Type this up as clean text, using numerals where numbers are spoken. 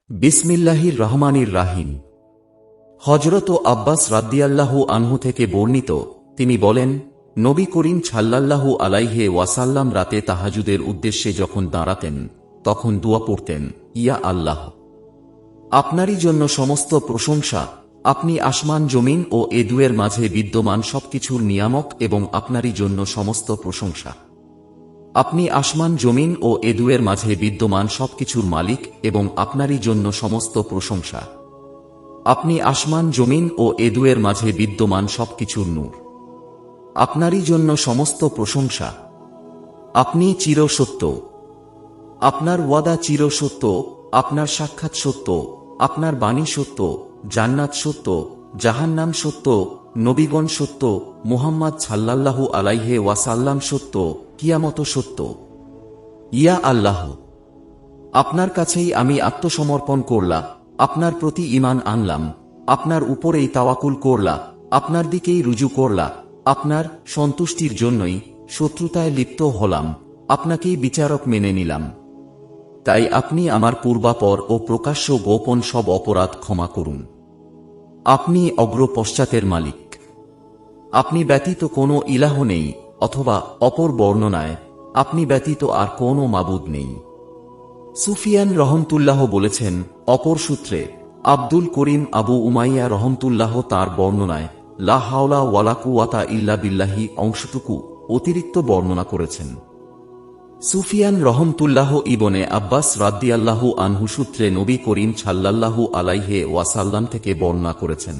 বিসমিল্লাহির রহমানির রাহিম। হযরত আব্বাস রাদিয়াল্লাহু আনহু থেকে বর্ণিত, তিনি বলেন, নবী করিম সাল্লাল্লাহু আলাইহি ওয়াসাল্লাম রাতে তাহাজ্জুদের উদ্দেশ্যে যখন দাঁড়াতেন, তখন দোয়া পড়তেন, ইয়া আল্লাহ, আপনারই জন্য সমস্ত প্রশংসা, আপনি আসমান জমিন ও এ দুয়ের মাঝে বিদ্যমান সবকিছুর নিয়ামক এবং আপনারই জন্য সমস্ত প্রশংসা। আপনি আসমান জমিন ও এ দুয়ের মাঝে বিদ্যমান সবকিছুর মালিক এবং আপনারই জন্য সমস্ত প্রশংসা। আপনি আসমান জমিন ও এ দুয়ের মাঝে বিদ্যমান সবকিছুর নূর। আপনারই জন্য সমস্ত প্রশংসা। আপনি চির সত্য, আপনার ওয়াদা চির সত্য, আপনার সাক্ষাৎ সত্য, আপনার বাণী সত্য, জান্নাত সত্য, জাহান্নাম সত্য, নবীগণ সত্য, মুহাম্মদ সাল্লাল্লাহু আলাইহি ওয়াসাল্লাম সত্য, কিয়ামত সত্য। ইয়া আল্লাহ, আপনার কাছেই আমি আত্মসমর্পণ করলাম, আপনার প্রতি ঈমান আনলাম, আপনার উপরেই তাওয়াক্কুল করলাম, আপনার দিকেই রুজু করলাম, আপনার সন্তুষ্টির জন্যই শত্রুতায় লিপ্ত হলাম, আপনাকেই বিচারক মেনে নিলাম। তাই আপনি আমার পূর্বাপর ও প্রকাশ্য গোপন সব অপরাধ ক্ষমা করুন। আপনি অগ্র পশ্চাতের মালিক। আপনি ব্যতীত কোনো ইলাহ নেই, অথবা অপর বর্ণনায়, আপনি ব্যতীত আর কোনো মাবুদ নেই। সুফিয়ান রহমতুল্লাহ বলেছেন, অপর সূত্রে আব্দুল করিম আবু উমাইয়া রহমতুল্লাহ তার বর্ণনায় লা হাওলা ওয়ালা কুওয়াতা ইল্লা বিল্লাহি অংশটুকু অতিরিক্ত বর্ণনা করেছেন। সুফিয়ান রহমতুল্লাহ ইবনে আব্বাস রাদিয়াল্লাহু আনহু সূত্রে নবী করিম সাল্লাল্লাহু আলাইহি ওয়াসাল্লাম থেকে বর্ণনা করেছেন।